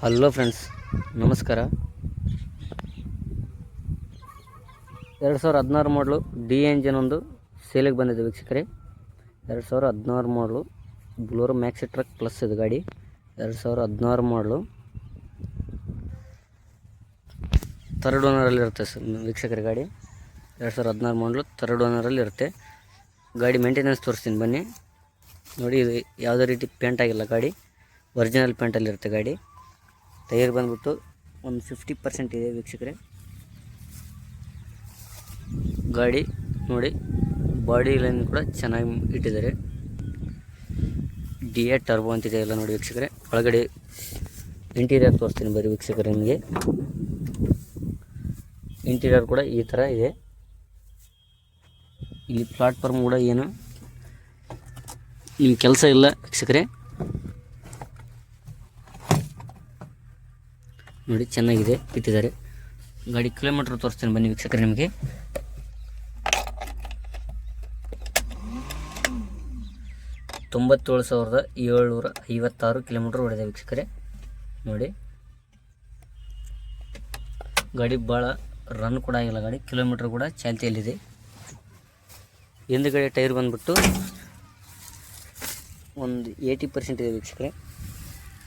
Hello friends, ನಮಸ್ಕಾರ. 2016 ಮಾಡಲು D engine ಒಂದು ಸೇಲಿಗೆ ಬಂದಿದೆ ವೀಕ್ಷಕರೇ. 2016 ಮಾಡಲು ಬ್ಲೋರೋ ಮ್ಯಾಕ್ಸಿ ಟ್ರಕ್ ಪ್ಲಸ್ ಇದು ಗಾಡಿ. 2016 ಮಾಡಲು ಥರ್ಡ್ ಓನರಲ್ಲಿ ಇರುತ್ತೆ ವೀಕ್ಷಕರೇ. ಗಾಡಿ 2016 ಮಾಡಲು ಥರ್ಡ್ ಓನರಲ್ಲಿ ಇರುತ್ತೆ. ಗಾಡಿ ಮೇಂಟೆನೆನ್ಸ್ ತೋರಿಸ್ತೀನಿ ಬನ್ನಿ. ನೋಡಿ, ಇದು ಯಾವುದೇ ರೀತಿ ಪೇಂಟ್ ಆಗಿಲ್ಲ. ಗಾಡಿ ಒರಿಜಿನಲ್ ಪೇಂಟಲ್ಲಿರುತ್ತೆ. ಗಾಡಿ ಟೈರ್ ಬಂದ್ಬಿಟ್ಟು ಒಂದು 50% ಇದೆ ವೀಕ್ಷಕರೇ. ಗಾಡಿ ನೋಡಿ, ಬಾಡಿ ಲೈನ್ ಕೂಡ ಚೆನ್ನಾಗಿ ಇಟ್ಟಿದ್ದಾರೆ. ಡಿ ಎ ಟರ್ಬೋ ಅಂತಿದೆ ಎಲ್ಲ ನೋಡಿ ವೀಕ್ಷಕರೇ. ಒಳಗಡೆ ಇಂಟೀರಿಯರ್ ತೋರಿಸ್ತೀನಿ ಬರೀ ವೀಕ್ಷಕರೇ. ನಿಮಗೆ ಇಂಟೀರಿಯರ್ ಕೂಡ ಈ ಥರ ಇದೆ. ಇಲ್ಲಿ ಪ್ಲಾಟ್ಫಾರ್ಮ್ ಕೂಡ ಏನು ನಿಮ್ಮ ಕೆಲಸ ಇಲ್ಲ ವೀಕ್ಷಕರೇ. ನೋಡಿ, ಚೆನ್ನಾಗಿದೆ ಇಟ್ಟಿದ್ದಾರೆ. ಗಾಡಿ ಕಿಲೋಮೀಟ್ರ್ ತೋರಿಸ್ತೀನಿ ಬನ್ನಿ ವೀಕ್ಷಕರೇ. ನಿಮಗೆ 97,756 ಕಿಲೋಮೀಟ್ರ್ ಓಡಿದೆ ವೀಕ್ಷಕರೇ. ನೋಡಿ, ಗಾಡಿ ಭಾಳ ರನ್ ಕೂಡ ಆಗಿಲ್ಲ. ಗಾಡಿ ಕಿಲೋಮೀಟ್ರ್ ಕೂಡ ಚಾಲ್ತಿಯಲ್ಲಿದೆ. ಹಿಂದುಗಡೆ ಟೈರ್ ಬಂದ್ಬಿಟ್ಟು ಒಂದು 80% ಇದೆ ವೀಕ್ಷಕರೇ.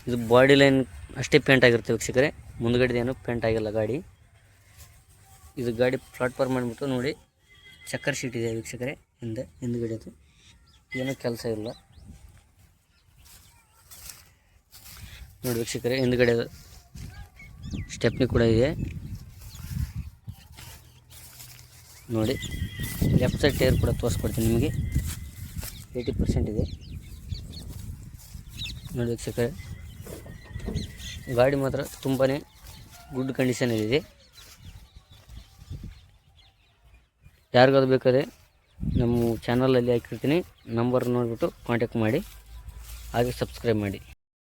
ಇದು ಬಾಡಿ ಲೈನ್ ಅಷ್ಟೇ ಪೇಂಟ್ ಆಗಿರುತ್ತೆ ವೀಕ್ಷಕರೇ. ಮುಂದುಗಡೆದೇನು ಪೇಂಟ್ ಆಗಿಲ್ಲ ಗಾಡಿ. ಇದು ಗಾಡಿ ಪ್ಲಾಟ್ಫಾರ್ಮ್ ಮಾಡಿಬಿಟ್ಟು ನೋಡಿ, ಚಕ್ಕರ್ ಶೀಟ್ ಇದೆ ವೀಕ್ಷಕರೇ. ಹಿಂದುಗಡೆದು ಏನೂ ಕೆಲಸ ಇಲ್ಲ ನೋಡಿ ವೀಕ್ಷಕರೇ. ಹಿಂದುಗಡೆ ಸ್ಟೆಪ್ನಿ ಕೂಡ ಇದೆ ನೋಡಿ. ಲೆಫ್ಟ್ ಸೈಡ್ ಟೈರ್ ಕೂಡ ತೋರಿಸ್ಕೊಡ್ತೀನಿ ನಿಮಗೆ. 80% ಇದೆ ನೋಡಿ ವೀಕ್ಷಕರೇ. ಗಾಡಿ ಮಾತ್ರ ತುಂಬಾ ಗುಡ್ ಕಂಡೀಷನಲ್ಲಿದೆ. ಯಾರಿಗಾದ್ರು ಬೇಕಾದರೆ ನಮ್ಮ ಚಾನಲಲ್ಲಿ ಹಾಕಿರ್ತೀನಿ, ನಂಬರ್ ನೋಡಿಬಿಟ್ಟು ಕಾಂಟ್ಯಾಕ್ಟ್ ಮಾಡಿ, ಹಾಗೆ ಸಬ್ಸ್ಕ್ರೈಬ್ ಮಾಡಿ.